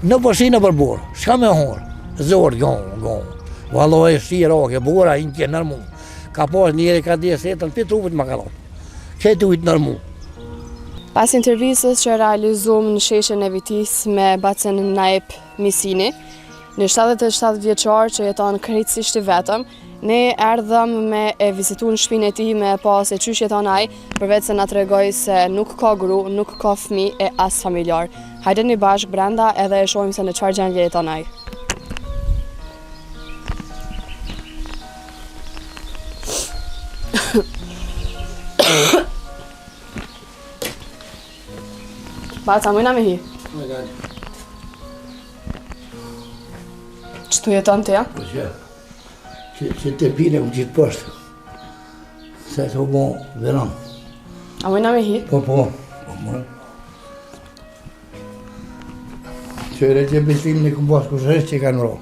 Në përsi në përbor, shka me horë, zorë, gonë. Valloj e shirë, oke, bora, inë kje nërmu. Ka pas njëri ka dhje setën, për trupit më kalon. Që të ujtë nërmu. Pas intervistës që realizum në sheshen e Vitis me Bacen Naip Misini, në 77 vjeçar që jeton krejtësisht i vetëm, ne erdhëm me e vizitu në shpinë e tij me pas e qysh jeton ai, përveç se na tregoi se nuk ka gru, nuk ka fëmijë e as familjar. Hajdeni bashkë brenda edhe e shohim se në çfarë gjendje jeton ai. Baca, mëjna me hi? Që tu jeton të ja? Po që të pine u gjithë poshtë. Se të u bon veron. A mëjna me hi? Po. Qëre që beslim në këmë posë kusërës që i kanë ro.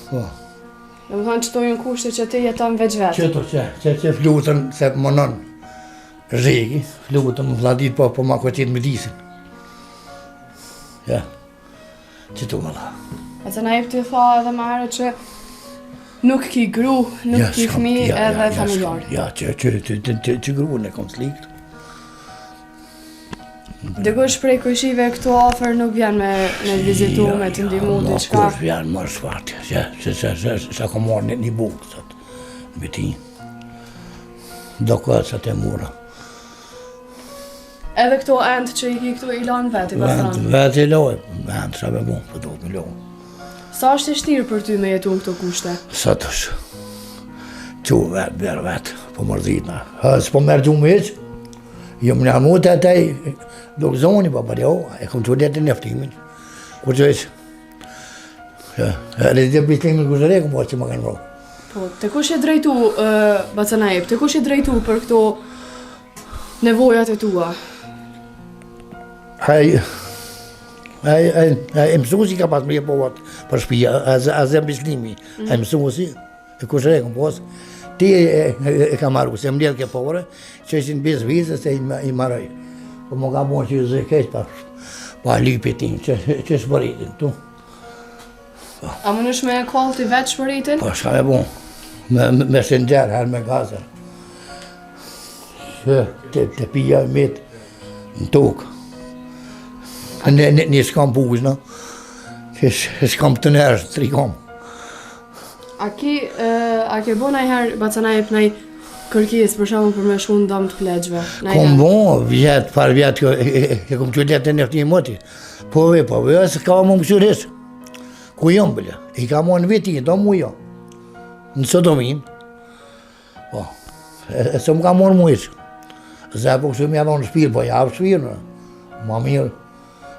Po. Dhe më thonë që tu ju në kushte që ti jeton veç vetë. Që flutën se mënon rregi, flutën më vladit po ma këtit më disin. Ja, që tu më la. E të na jep të tha edhe më herë që nuk ki gru, nuk ki fëmijë edhe familjar. Ja, që gru në kom slikët. Dikush prej kujshive këtu afër nuk vjen me vizitu, me të ndihmu diçka. Kush vjen më shfartja, se kom marrë një bukë, sot, në betinë. Do këtë sa të mura. Edhe këto endë që i ki këtu i lanë veti, pasran? Veti i lojë, endë sa me bu, për do të me lojë. Sa është e shtirë për ty me jetu në këto kushte? Sa të është, që vetë, berë vetë, po mërdhitna. S'po mërë gjumë heqë, jo më një mu të atej, do këzoni, pa bërë jo, e kom që letë në eftimin, kur që heqë. Edhe të bislimin kuzëre, kom po që më kanë rogë. Po, të kush e drejtu, Bacen Naip, të kush e drejtu për këto nevojat e tua? Ai mësuesi ka pas më jepovat për shtëpia, as e bislimi. Ai mësuesi, e kush e kom pas. Ti e ka marrë, se më lidh ke pore, që ishin bez vizë se i marrë. Po më ka bërë që zë keq pa lypit tim, që shpëritin tu. A më nësh me kolti vetë shpëritin? Po, shka me bon, me shëngjer, her me gazër. Të pija mitë në tokë. Një s'kam buzë, no? Që s'kam të nërës, të rikam. A ke bo najherë, Bacen Naip, nëj kërkis, për shumë për me shku në dom të plegjve? Kom bo, vjetë, par vjetë, e kom që letë në një mëti. Po, se ka më mësurisë. Ku jam bële, i ka më në veti, do mu jo. Në Sodomin. Po, e se më ka më në mujtë. Se po kështu më janë në shpirë, po javë shpirë, ma mirë.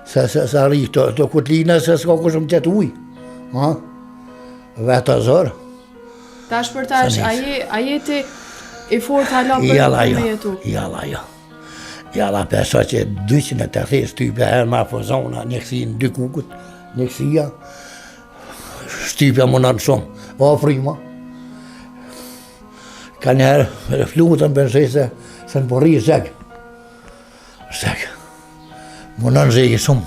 Se rikë të kutlina se s'ka kush më qëtë ujë. Vetë a zërë. Tash për tash, a jeti i fort hala për me jetu? Jala pesa që 280 shtypja herë ma po zona, një kësi në 2 kukët, një kësia, shtypja më nënë shumë, o frima. Ka njerë flutën për nëshej se në porri zekë. Më nënë zekë shumë.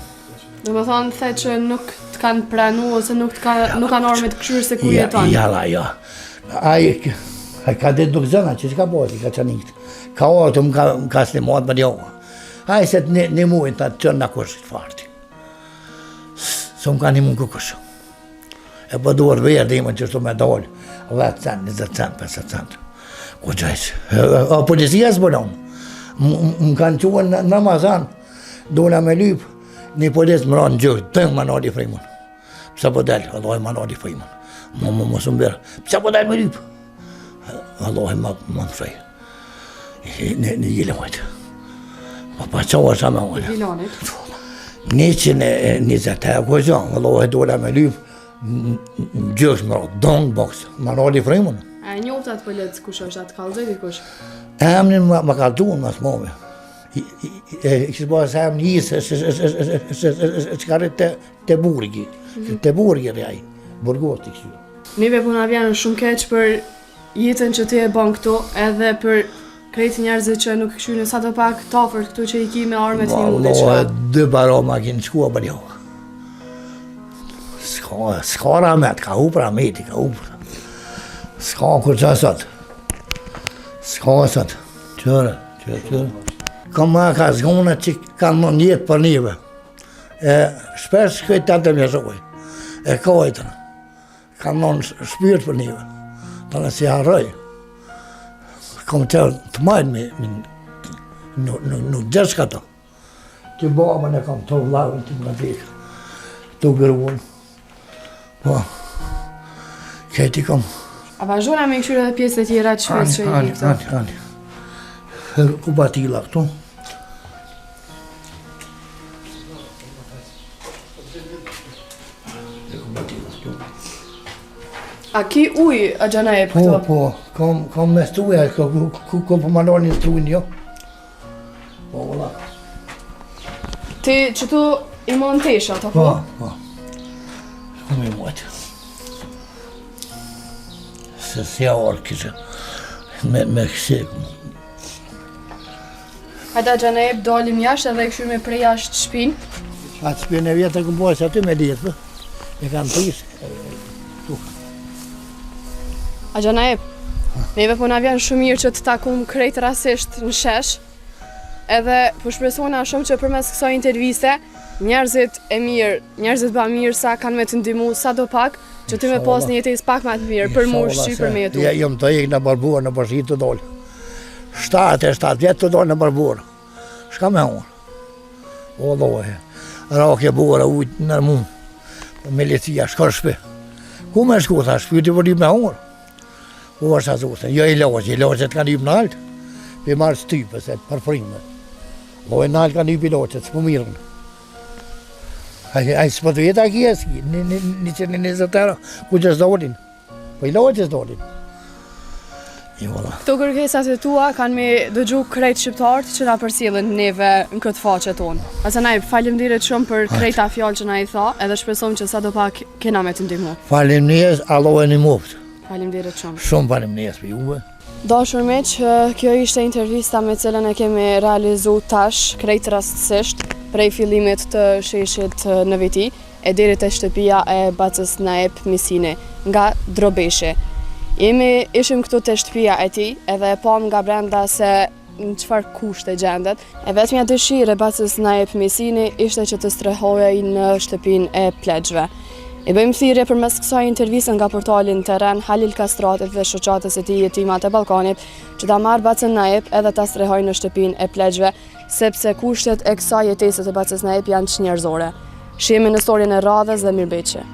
Dhe më thonë the që nuk të kanë pranu ose nuk kanë orme të këshyrë se ku jeton? Ja. Ai ka dhe duk zëna që s'ka boti, ka qanikët. Ka orë të më ka slimat më djohë. Ai se të një mujnë të qënë në kërshit farti. Se më ka një mund kërkëshë. E po duhet verë dhe imën që shtu me dollë. 10 cent, 20 cent, 50 cent. Ku qajqë. A policia s'bëllon. Më kanë quen në Ramazan. Dona me lypë. Një polis më ranë gjërë. Tëngë më nadi frimën. Pse po delë, Allah më nadi frimën. Më së mbërë. Pse po delë me lypë. Allah më në frejë. Në gjilohet. Pa qohë sa me ullë. Gjilanit? 120 e kërëzën. Allah dona me lypë. Gjërës më ranë. Dongë boksë. Më nadi frimën. A e njoftë atë pëlletës kush është, atë kalëzoj dikush? Emnin më kalëtuën më smove. Kështë bëhe se emnin jisë, që ka rritë të burgi. Të burgi rrjaj, burgos të kështu. Mive puna vjenë shumë keq për jetën që ti e bon këtu, edhe për krejtë njerëzit që nuk këshynë sa të pak tafërt këtu që i ki me armet një mund e qka. 2 baroma kinë shkua për jo. S'ka rahmet, ka hupër Ahmeti, ka hupër. S'ka kur që sot. S'ka sot. Qërë. Kam ka zgone që kanë më njetë për njëve. Shpesh shkëjt të të mjëzoj. Kajtën. Kanë më shpyrët për njëve. Të në si harroj. Kam të majtë nuk gjesh ka të. Të babën e kam të vlavën të nga dikë. Të gëruën. Po. Këti kam. A vazhdojna me këshyre dhe pjesë të tjera që shpesh që i këto? Ani. Ku batila këtu. A ki uj a gjana e për këto? Po, kam me stuja, ku po më nërë një strujnë jo. Po, vëlla. Ti që tu i montesh ato, po? Po. Shku me mojtë. Se si a orë kështë, me këshekë. Hajda gjana e dalim jashtë edhe këshyre me prej jashtë shpinë. Atë shpinë e vjetë e këmë bojës aty me djetë, e kanë prisë. A gjana e, neve po na vjen shumë mirë që të takum krejt rasisht në shesh, edhe po shpresona shumë që përmes kësaj interviste, njerëzit e mirë, njerëzit ba mirë sa kanë me të ndimu sa do pak, që ty me pas një jetës pak ma të mirë, për mu shqy për me jetu. Jëm të ikë në barbuar në përshit të dollë. 7 vjetë të dollë në barbuar. Shka me unë? O dohe. Rakje bura ujtë në mund. Milicia, shka shpe. Ku me shku, tha, shpyti për një me unë. U është azuse, jo i loqet kanë njëpë në altë, për marë stypës e për frimë. Lojë në altë kanë njëpë i loqet, së për mirën. A i së për të jetë a kjesë, një zëtëra, ku që s'dolin, po i loqet s'dolin. Këto kërkesat e tua kanë me dëgju krejt shqiptarët që na përcjellin neve në këtë faqe tonë. Asanaj, faleminderit shumë për krejta fjalë që na i tha, edhe shpresojmë që sa do pak kena me të ndihmu. Faleminderit, Allah e një muftë. Faleminderit shumë. Shumë faleminderit për juve. Dashur miq, kjo ishte intervista me cilën e kemi realizu tash krejt rastësisht prej fillimit të sheshit në viti e deri te shtëpia e Bacës Naip Misine nga Drobeshi. Ishim këtu te shtëpia e tij edhe e pam nga brenda se në çfarë kushte gjendet. E vetmja dëshirë e Bacës Naip Misine ishte që të strehojej në shtëpinë e plegjve. I bëjmë thirrje përmes kësaj interviste nga portalin Terren Halil Kastratit dhe shoqatës e tij Jetimat e Ballkanit që ta marrë Bacën Naip edhe ta strehojë në shtëpinë e plegjve, sepse kushtet e kësaj jetese të Bacës Naip janë çnjerëzore. Shihemi në storjen e radhës dhe mirëmbëjtje.